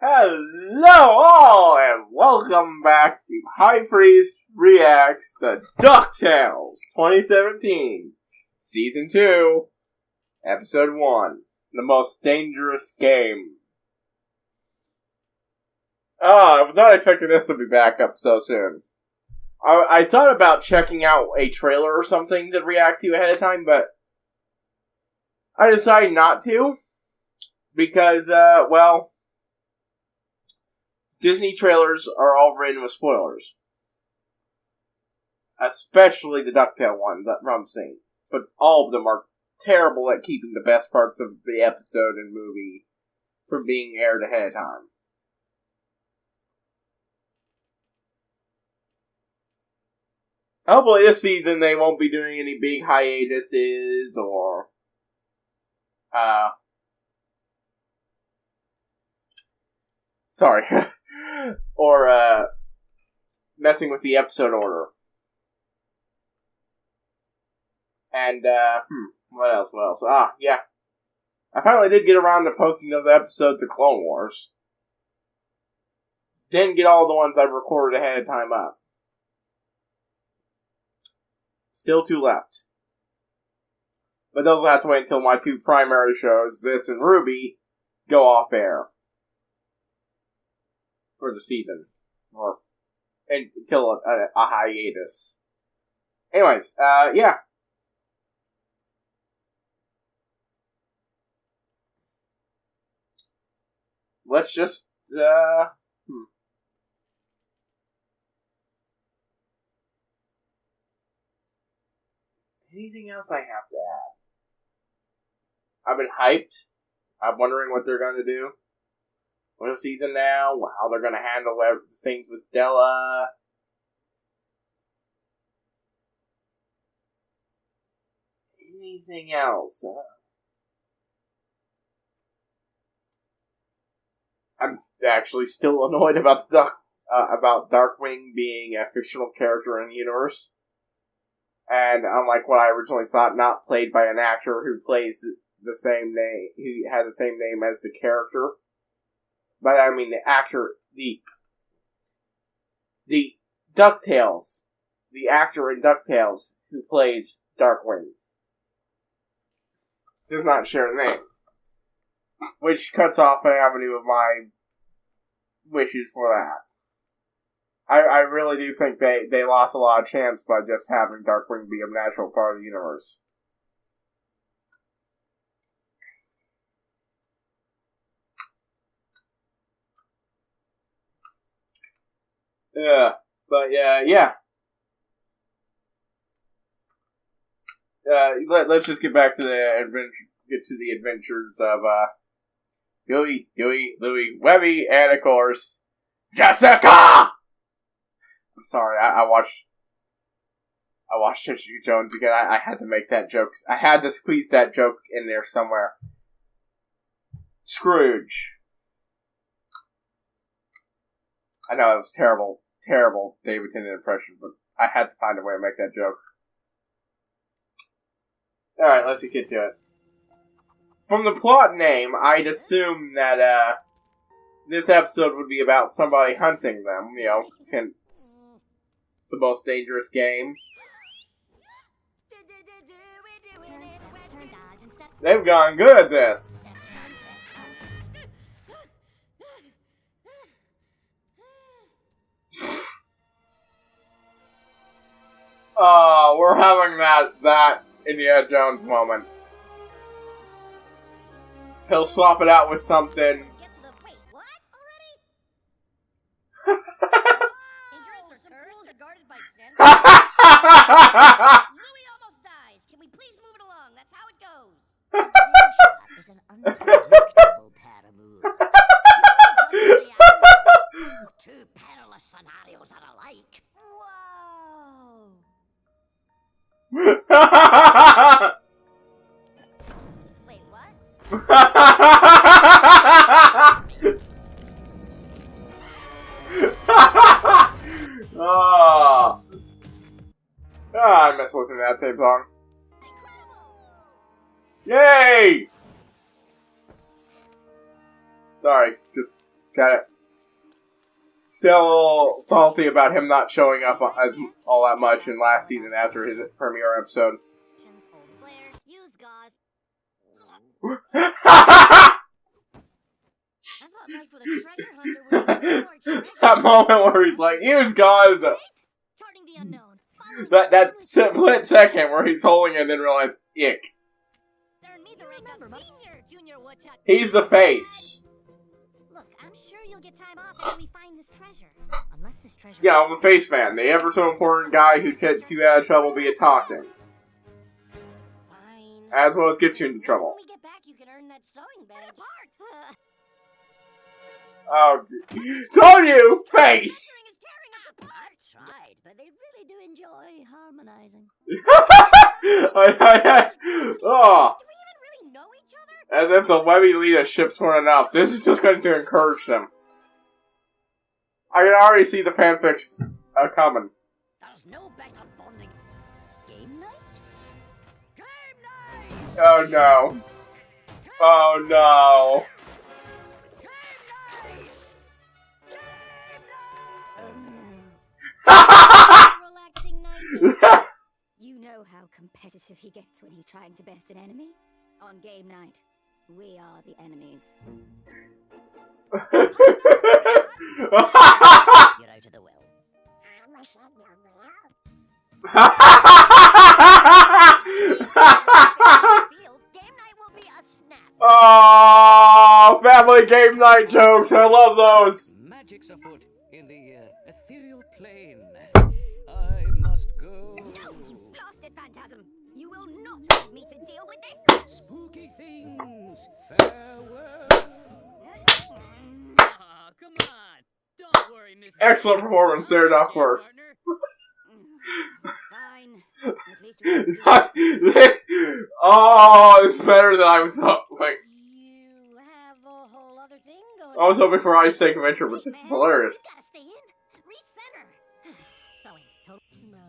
Hello all, and welcome back to HighPriest Reacts to DuckTales 2017, Season 2, Episode 1, The Most Dangerous Game. I was not expecting this to be back up so soon. I thought about checking out a trailer or something to react to ahead of time, but I decided not to, because, Disney trailers are all written with spoilers. Especially the DuckTale one that I'm seeing. But all of them are terrible at keeping the best parts of the episode and movie from being aired ahead of time. Hopefully this season they won't be doing any big hiatuses or or messing with the episode order. And what else? Yeah. I finally did get around to posting those episodes of Clone Wars. Didn't get all the ones I recorded ahead of time up. Still 2 left. But those will have to wait until my 2 primary shows, this and Ruby, go off air. For the season. Or until a hiatus. Anyways, yeah. Let's just, Anything else I have to add? I've been hyped. I'm wondering what they're going to do. What season now? How they're going to handle things with Della. Anything else? I'm actually still annoyed about about Darkwing being a fictional character in the universe. And unlike what I originally thought, not played by an actor who plays the same name, who has the same name as the character. But I mean the actor, the DuckTales, the actor in DuckTales who plays Darkwing does not share a name. Which cuts off an avenue of my wishes for that. I really do think they lost a lot of chance by just having Darkwing be a natural part of the universe. Yeah, but yeah. Let's just get back to the adventures of Huey, Louie, Webby, and of course Jessica. I'm sorry, I watched Jessica Jones again. I had to make that joke. I had to squeeze that joke in there somewhere. Scrooge. I know it was terrible David Tennant impression, but I had to find a way to make that joke. Alright, let's get to it. From the plot name, I'd assume that, this episode would be about somebody hunting them, since the most dangerous game. They've gone good at this. Oh, we're having that Indiana Jones moment. He'll swap it out with something. Wait, what? Already? Guarded by Louis almost dies. Can we please move it along? That's how it goes. Adventure is an unpredictable pattern move. Two perilous scenarios are alike. Whoa. Wait, what? I miss listening to that tape song. Yay! Sorry, just Got it. Still a little salty about him not showing up as all that much in last season after his premiere episode. That moment where he's like, use God! That split second where he's holding it and then realize, ick. He's the face. Look, I'm sure you'll get time off after we find this treasure. Unless this treasure. Yeah, I'm a face fan. The ever so important guy who gets you out of trouble via talking. Fine. As well as gets you into trouble. When we get back, you can earn that sewing badge. Oh, told you, face. I tried, but they really do enjoy harmonizing. Oh. Do we even really know each other? As if the Webby leadership's weren't enough, this is just going to encourage them. I can already see the fanfics coming. There's no better bonding. Game night? Game night! Oh no. Oh no. Game night! Relaxing night. You know how competitive he gets when he's trying to best an enemy? On game night, we are the enemies. You're out of the well. Game night will be a snap. Oh, family game night jokes. I love those. Magic's afoot in the ethereal plane. I must go. No, you blasted phantasm. You will not leave me to deal with this. Spooky things. Farewell. Come on. Don't worry, Miss. Excellent performance there, of course. Fine. At least we Oh, it's better than I was hoping. You have a whole other thing going I was hoping for Ice Take Adventure, but this is hilarious. You gotta stay in. Recenter. Sewing. No.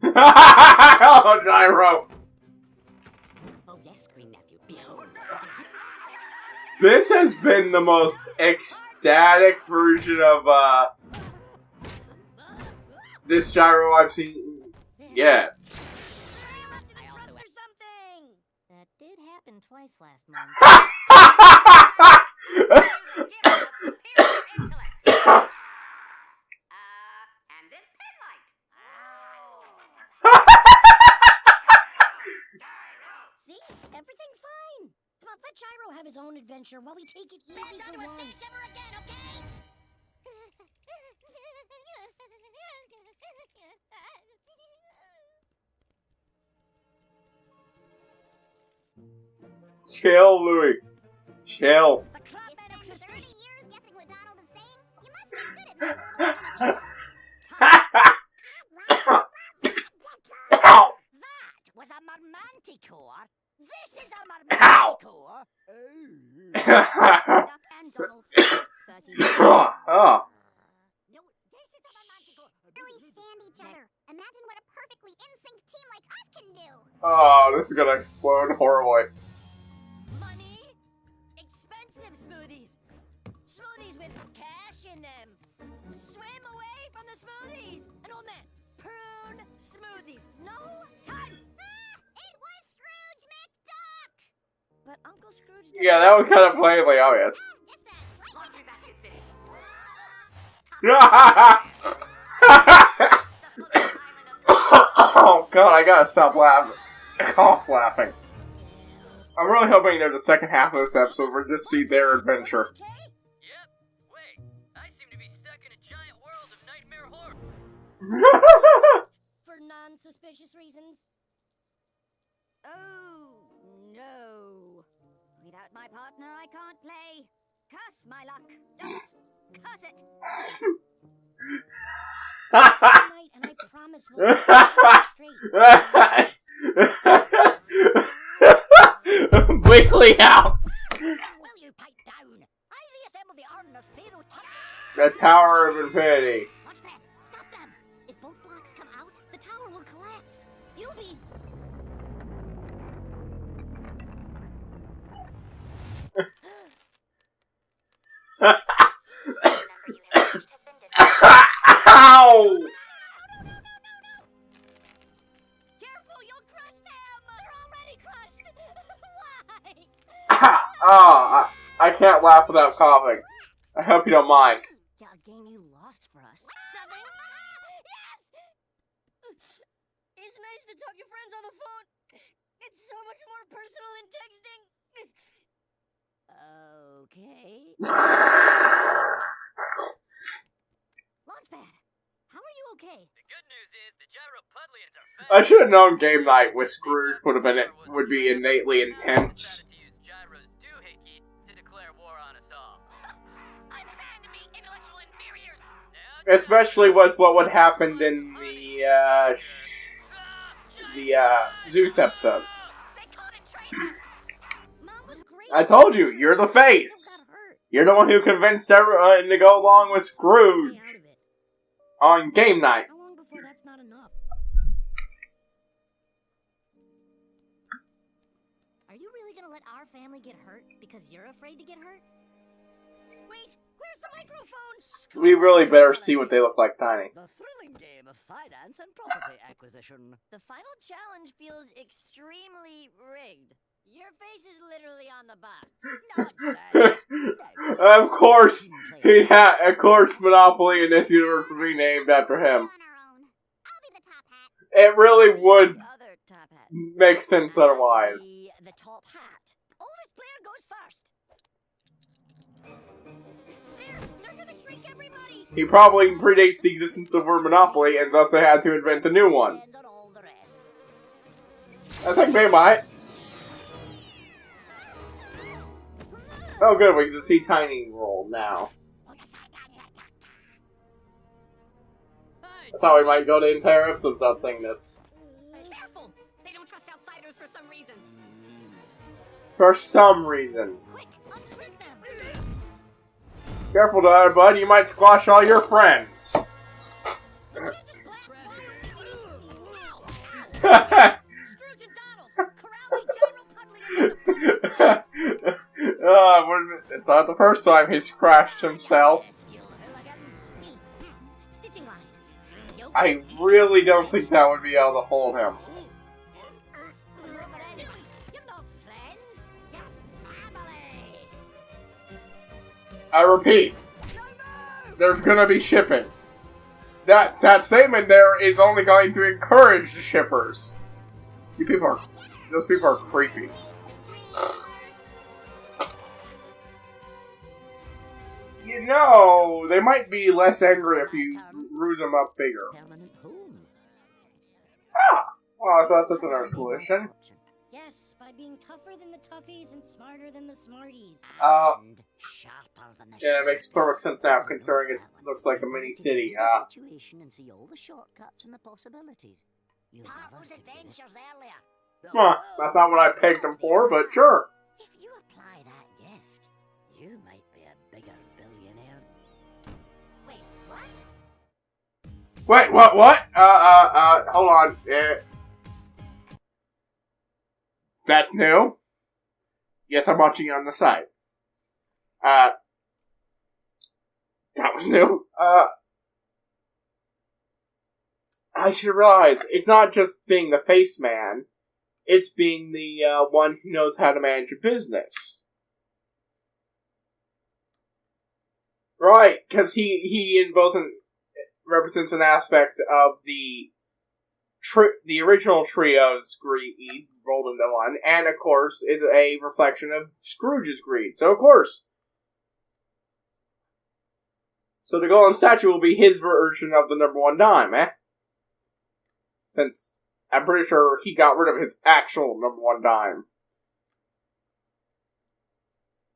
Oh, Gyro. Oh, yes, Green Nephew. Behold. This has been the most ecstatic version of, this Gyro I've seen yet. That did happen twice last month. And this pin light. See, everything's fine. Come on, let Gyro have his own adventure while we take it easy for once. Ever again, okay? Chill, Louis. Chill. The crop man of 30 years guessing what Donald is saying? You must be good at Ow! That was a Marmanticore. This is a Ow! Marmanticore. Duck and Donald. 30 Oh. No, this is a Marmanticore. Really stand each other. Imagine what a perfectly in-sync team like us can do. Oh, this is gonna explode horribly. Money? Expensive smoothies. Smoothies with cash in them. Swim away from the smoothies. An old man. Prune smoothies. No time. It was Scrooge McDuck. But Uncle Scrooge. Yeah, that was kind of plainly obvious. Just a Laundry Basket City. Oh god, I gotta stop laughing. Cough laughing. I'm really hoping there's a second half of this episode where we just see their adventure. Yep. Wait. I seem to be stuck in a giant world of nightmare horror. For non-suspicious reasons. Oh, no. Without my partner, I can't play. Curse my luck. Just curse it. Tonight, and I promise we'll straight. Weekly out. Will you pipe down? I reassemble the Arden of Pharaoh. The Tower of Infinity. Watchman, stop them. If both blocks come out, the tower will collapse. You'll be... laugh without coughing. I hope you don't mind. Yeah, a game you lost for us. Nothing. Yes! It's nice to talk to friends on the phone. It's so much more personal than texting. Okay. Launchpad, how are you okay? The good news is the gyropudlians are fast. I should have known game night with Scrooge would be innately intense. To use gyros doohickey to declare war on us all. I'm glad to meet intellectual inferiors. Now, Especially was what would happen in the Zeus episode. They caught a traitor. Mom was great. I told you, you're the face. You're the one who convinced everyone to go along with Scrooge on game night. How long before that's not enough? Are you really gonna let our family get hurt because you're afraid to get hurt? Wait, where's the microphone? We really better see what they look like tiny. The thrilling game of finance and property acquisition. The final challenge feels extremely rigged. Your face is literally on the box. Of course, of course, Monopoly in this universe will be named after him. It really would Other top hat. make sense otherwise. The top hat. Oldest player goes first. They're gonna shrink everybody. He probably predates the existence of word Monopoly, and thus they had to invent a new one. Depends on all the rest. I think they might. Oh good, we can see Tiny roll now. That's how we might go the entire episode without saying this. Careful! They don't trust outsiders for some reason. For some reason. Quick, unshrink them. Careful there, bud, you might squash all your friends. Scrooge and Donald, corral the gyropudlian. It's not the first time he's crashed himself. Stitching line. I really don't think that would be able to hold him. You're not friends, you're family. I repeat, there's gonna be shipping. That statement there is only going to encourage the shippers. Those people are creepy. You know, they might be less angry if you root them up bigger. Permanent home. Well, I thought that's another solution. Yes, by being tougher than the toughies and smarter than the smarties. And sharper than the Yeah, it makes sharp. perfect sense now, considering it looks like a mini city. Take the situation and see all the shortcuts and the possibilities. You Parker's never did adventures earlier. Huh, that's not what I pegged them for, but sure. If you apply that gift, You might be a bigger billionaire. wait, what? Wait, what? Hold on. That's new? Yes, I'm watching on the side. That was new. I should realize, it's not just being the face man, it's being the, one who knows how to manage a business. Right, because he represents an aspect of the original trio's greed rolled into one, and of course is a reflection of Scrooge's greed. So of course, so the golden statue will be his version of the number one dime, eh? Since I'm pretty sure he got rid of his actual number one dime.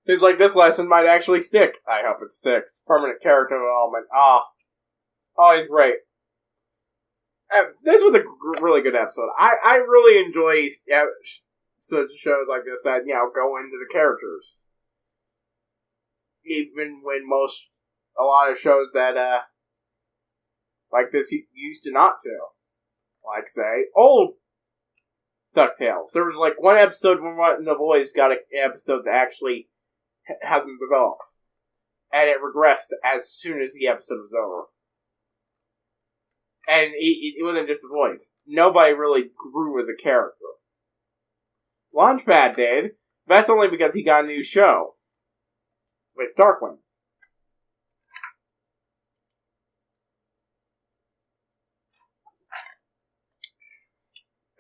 Seems like this lesson might actually stick. I hope it sticks. Permanent character development. Always great. This was a really good episode. I really enjoy such shows like this that, go into the characters. Even when a lot of shows that, like this used to not to. Like, say, old DuckTales. There was, one episode when one of the boys got an episode to actually have them develop. And it regressed as soon as the episode was over. And it wasn't just the voice. Nobody really grew with the character. Launchpad did. But that's only because he got a new show. with Darkwing.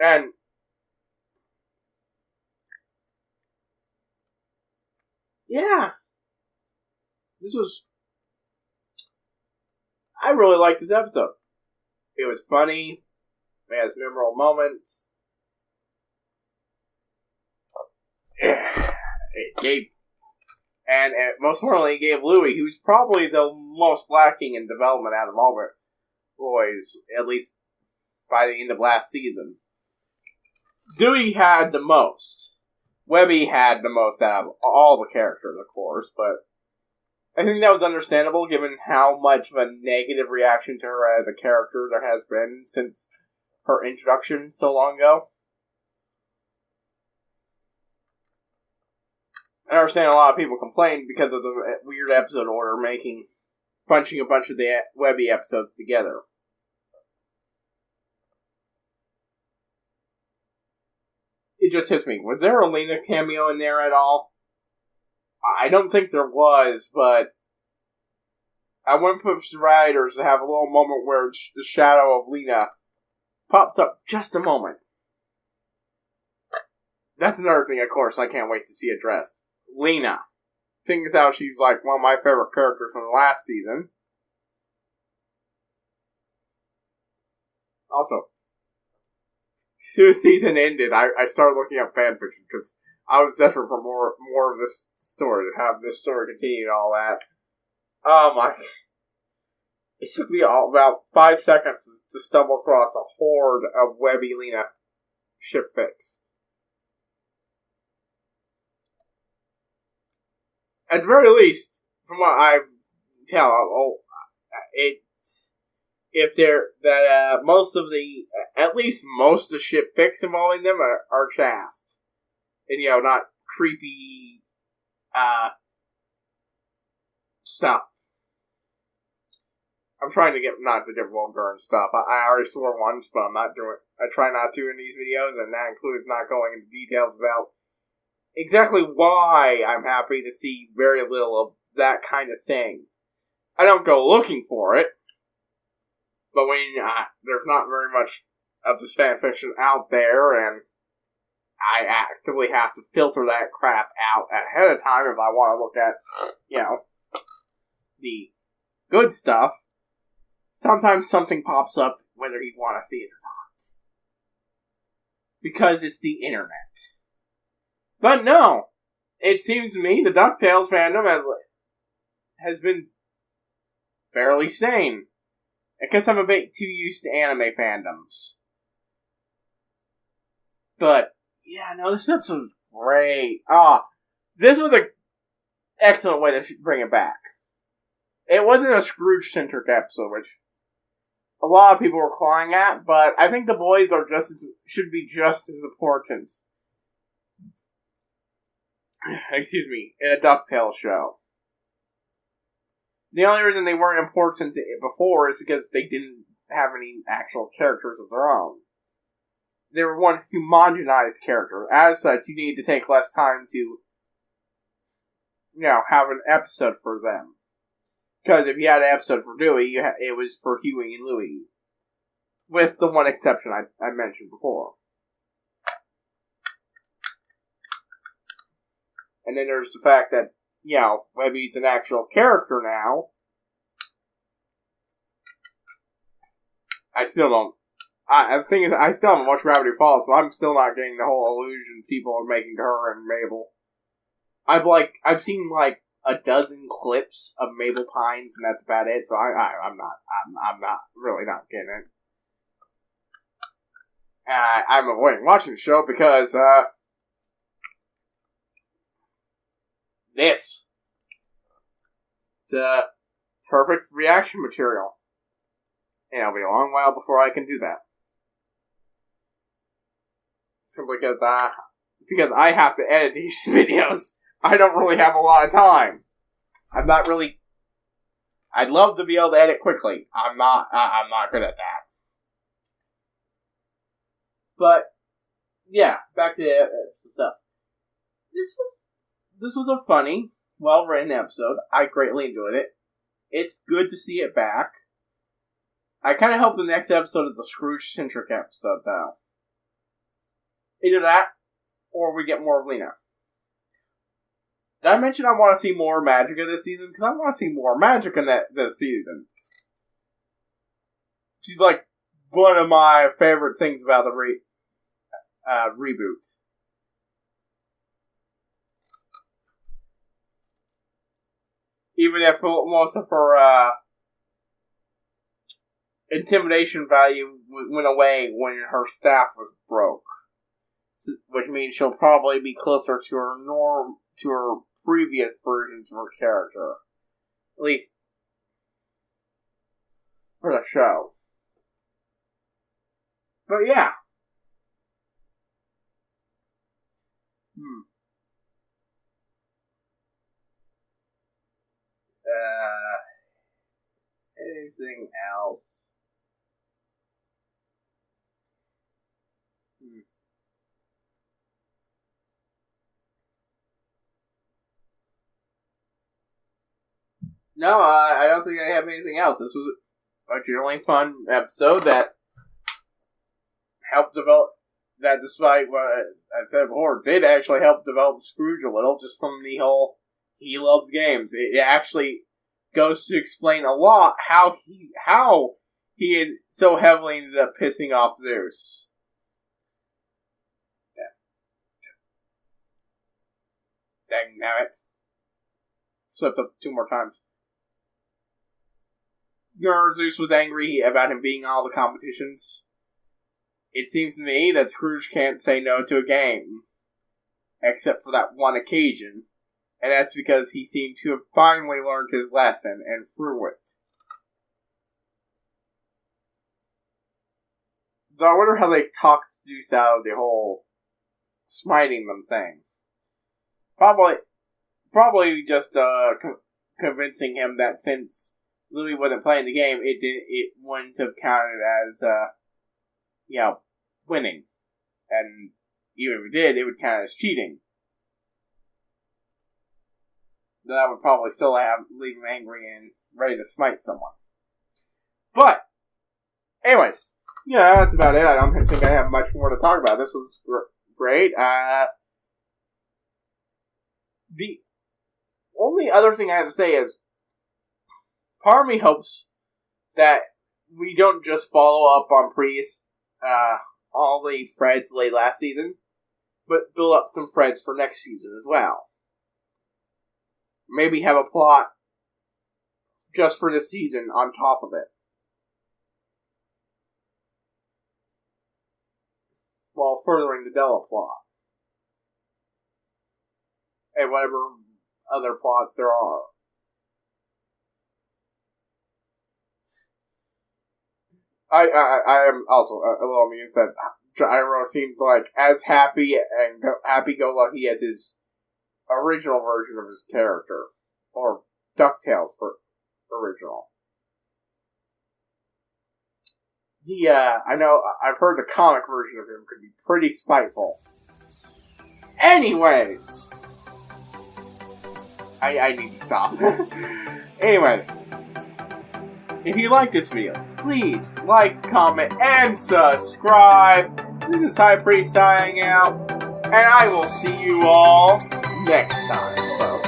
And yeah, I really liked this episode. It was funny. It has memorable moments. It gave, and most importantly, it gave Louie, who's probably the most lacking in development out of all the boys, at least by the end of last season. Dewey had the most. Webby had the most out of all the characters, of course, but I think that was understandable given how much of a negative reaction to her as a character there has been since her introduction so long ago. I understand a lot of people complained because of the weird episode order bunching a bunch of the Webby episodes together. It just hits me. Was there a Lena cameo in there at all? I don't think there was, but I wouldn't push the writers to have a little moment where the shadow of Lena pops up just a moment. That's another thing, of course, I can't wait to see addressed. Lena. Seeing as how she's like one of my favorite characters from the last season. Also, as soon as season ended, I started looking up fanfiction because I was desperate for more of this story, to have this story continue and all that. Oh my. It took me about 5 seconds to stumble across a horde of Webby Lena ship fics. At the very least, from what I tell, most of the, at least most of the ship fics involving them are chaste. And, not creepy, stuff. I'm trying to not to get vulgar and stuff. I already swore once, but I'm not doing it. I try not to in these videos, and that includes not going into details about exactly why I'm happy to see very little of that kind of thing. I don't go looking for it, but when there's not very much of this fanfiction out there, and I actively have to filter that crap out ahead of time if I want to look at, the good stuff, sometimes something pops up whether you want to see it or not. Because it's the internet. But no, it seems to me the DuckTales fandom has been fairly sane. I guess I'm a bit too used to anime fandoms. But, yeah, no, this episode was great. This was an excellent way to bring it back. It wasn't a Scrooge-centric episode, which a lot of people were clawing at, but I think the boys should be just as important. In a DuckTales show. The only reason they weren't important before is because they didn't have any actual characters of their own. They were one homogenized character. As such, you need to take less time to, have an episode for them. Because if you had an episode for Dewey, it was for Huey and Louie. With the one exception I mentioned before. And then there's the fact that, Webby's an actual character now. I still don't. The thing is, I still haven't watched Gravity Falls, so I'm still not getting the whole illusion people are making to her and Mabel. I've seen a dozen clips of Mabel Pines, and that's about it. So I'm not really not getting it. And I'm avoiding watching the show because it's perfect reaction material. And it'll be a long while before I can do that. Simply because I have to edit these videos. I don't really have a lot of time. I'm not really. I'd love to be able to edit quickly. I'm not good at that. But yeah, back to the stuff. This was a funny well written episode. I greatly enjoyed it. It's good to see it back. I kind of hope the next episode is a Scrooge-centric episode, though. Either that, or we get more of Lena. Did I mention I want to see more Magica this season? Because I want to see more Magica this season. She's like one of my favorite things about the reboot. Even if most of her intimidation value went away when her staff was broke. Which means she'll probably be closer to her previous versions of her character. At least for the show. But yeah. Anything else? No, I don't think I have anything else. This was a really fun episode that helped develop, that despite what I said before, did actually help develop Scrooge a little, just from the whole he loves games. It actually goes to explain a lot how he had so heavily ended up pissing off Zeus. Yeah. Dang nabbit. Slipped up 2 more times. Zeus was angry about him being in all the competitions. It seems to me that Scrooge can't say no to a game. Except for that one occasion. And that's because he seemed to have finally learned his lesson and threw it. So I wonder how they talked Zeus out of the whole smiting them thing. Probably just convincing him that since Louis wasn't playing the game, it wouldn't have counted as winning. And even if it did, it would count as cheating. That would probably still leave him angry and ready to smite someone. But, anyways, yeah, that's about it. I don't think I have much more to talk about. This was great. The only other thing I have to say is, part of me hopes that we don't just follow up on Priest, all the threads late last season, but build up some threads for next season as well. Maybe have a plot just for this season on top of it. While furthering the Della plot. And whatever other plots there are. I am also a little amused that Gyro seemed like as happy and happy-go-lucky as his original version of his character. Or DuckTales for original. I know, I've heard the comic version of him could be pretty spiteful. Anyways! I need to stop. Anyways. If you like this video, please like, comment, and subscribe. This is HighPriest signing out. And I will see you all next time, folks.